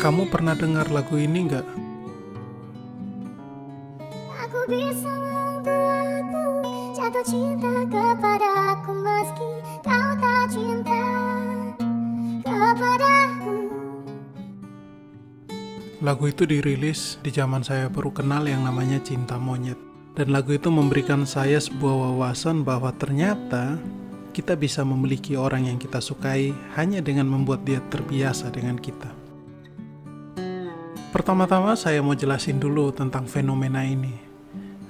Kamu pernah dengar lagu ini nggak? Aku bisa membuatmu jatuh cinta kepadaku meski kau tak cinta kepadaku. Lagu itu dirilis di zaman saya baru kenal yang namanya Cinta Monyet. Dan lagu itu memberikan saya sebuah wawasan bahwa ternyata kita bisa memiliki orang yang kita sukai hanya dengan membuat dia terbiasa dengan kita. Pertama-tama saya mau jelasin dulu tentang fenomena ini.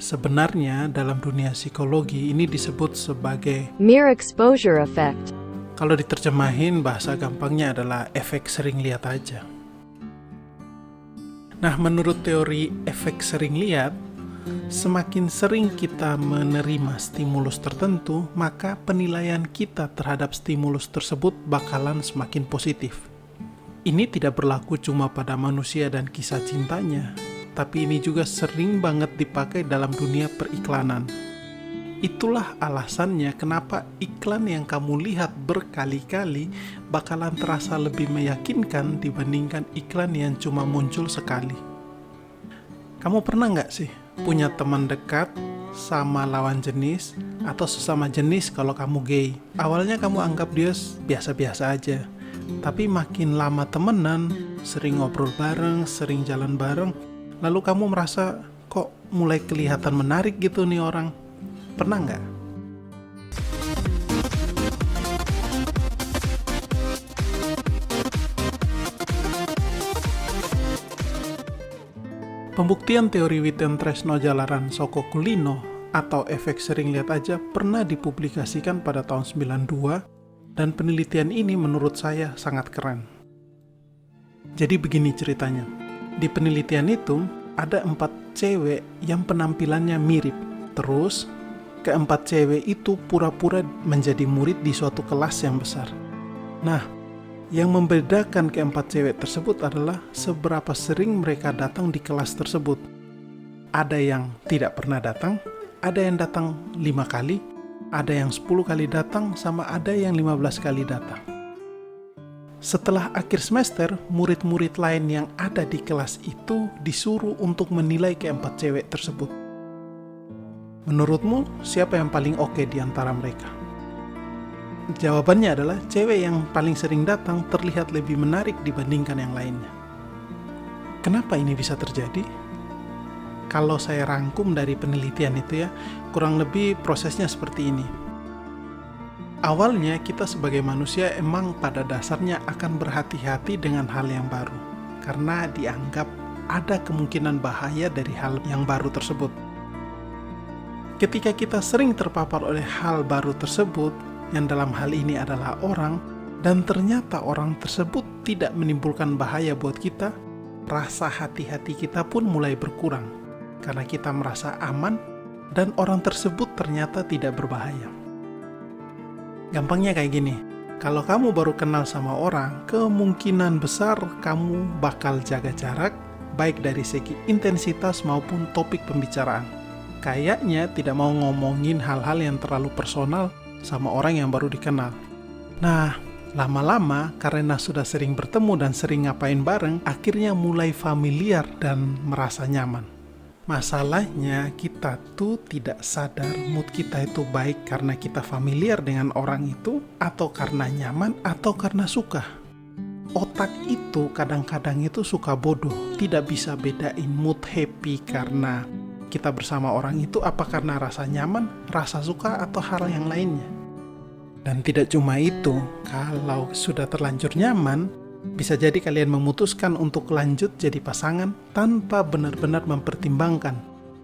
Sebenarnya dalam dunia psikologi ini disebut sebagai Mere exposure effect. kalau diterjemahin bahasa gampangnya adalah efek sering lihat aja. Nah, menurut teori efek sering lihat, semakin sering kita menerima stimulus tertentu, maka penilaian kita terhadap stimulus tersebut bakalan semakin positif. Ini tidak berlaku cuma pada manusia dan kisah cintanya, tapi ini juga sering banget dipakai dalam dunia periklanan. Itulah alasannya kenapa iklan yang kamu lihat berkali-kali bakalan terasa lebih meyakinkan dibandingkan iklan yang cuma muncul sekali. Kamu pernah nggak sih punya teman dekat sama lawan jenis atau sesama jenis kalau kamu gay? Awalnya kamu anggap dia biasa-biasa aja, tapi makin lama temenan, sering ngobrol bareng, sering jalan bareng, lalu kamu merasa kok mulai kelihatan menarik gitu nih orang. Pernah nggak? Pembuktian teori Witentresno Jalaran Soko Kulino atau efek sering lihat aja pernah dipublikasikan pada tahun 92 dan penelitian ini menurut saya sangat keren. Jadi begini ceritanya. Di penelitian itu ada 4 cewek yang penampilannya mirip. Terus keempat cewek itu pura-pura menjadi murid di suatu kelas yang besar. Nah, yang membedakan keempat cewek tersebut adalah seberapa sering mereka datang di kelas tersebut. Ada yang tidak pernah datang, ada yang datang 5 kali, ada yang 10 kali datang, sama ada yang 15 kali datang. Setelah akhir semester, murid-murid lain yang ada di kelas itu disuruh untuk menilai keempat cewek tersebut. Menurutmu, siapa yang paling oke di antara mereka? Jawabannya adalah cewek yang paling sering datang terlihat lebih menarik dibandingkan yang lainnya. Kenapa ini bisa terjadi? Kalau saya rangkum dari penelitian itu ya, kurang lebih prosesnya seperti ini. Awalnya kita sebagai manusia emang pada dasarnya akan berhati-hati dengan hal yang baru, karena dianggap ada kemungkinan bahaya dari hal yang baru tersebut. Ketika kita sering terpapar oleh hal baru tersebut, yang dalam hal ini adalah orang, dan ternyata orang tersebut tidak menimbulkan bahaya buat kita, rasa hati-hati kita pun mulai berkurang, karena kita merasa aman, dan orang tersebut ternyata tidak berbahaya. Gampangnya kayak gini, kalau kamu baru kenal sama orang, kemungkinan besar kamu bakal jaga jarak, baik dari segi intensitas maupun topik pembicaraan. Kayaknya tidak mau ngomongin hal-hal yang terlalu personal sama orang yang baru dikenal. Nah, lama-lama karena sudah sering bertemu dan sering ngapain bareng, akhirnya mulai familiar dan merasa nyaman. Masalahnya kita tuh tidak sadar mood kita itu baik karena kita familiar dengan orang itu, atau karena nyaman, atau karena suka. Otak itu kadang-kadang itu suka bodoh, tidak bisa bedain mood happy karena kita bersama orang itu apa karena rasa nyaman, rasa suka, atau hal yang lainnya. Dan tidak cuma itu, kalau sudah terlanjur nyaman, bisa jadi kalian memutuskan untuk lanjut jadi pasangan tanpa benar-benar mempertimbangkan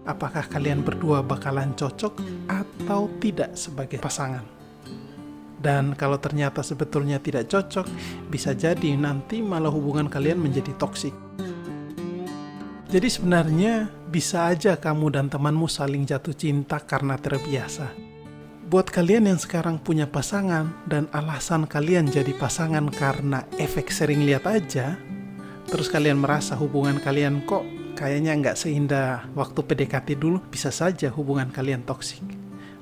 apakah kalian berdua bakalan cocok atau tidak sebagai pasangan. Dan kalau ternyata sebetulnya tidak cocok, bisa jadi nanti malah hubungan kalian menjadi toksik. Jadi sebenarnya bisa aja kamu dan temanmu saling jatuh cinta karena terbiasa. Buat kalian yang sekarang punya pasangan dan alasan kalian jadi pasangan karena efek sering lihat aja, terus kalian merasa hubungan kalian kok kayaknya nggak seindah waktu PDKT dulu, bisa saja hubungan kalian toksik.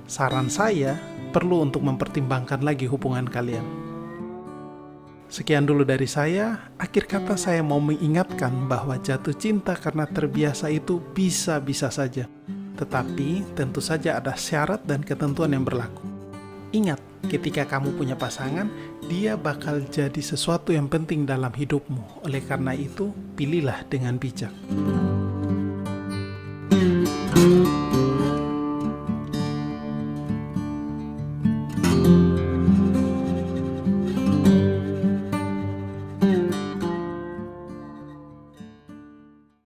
Saran saya, perlu untuk mempertimbangkan lagi hubungan kalian. Sekian dulu dari saya. Akhir kata saya mau mengingatkan bahwa jatuh cinta karena terbiasa itu bisa-bisa saja. Tetapi tentu saja ada syarat dan ketentuan yang berlaku. Ingat, ketika kamu punya pasangan, dia bakal jadi sesuatu yang penting dalam hidupmu. Oleh karena itu, pilihlah dengan bijak.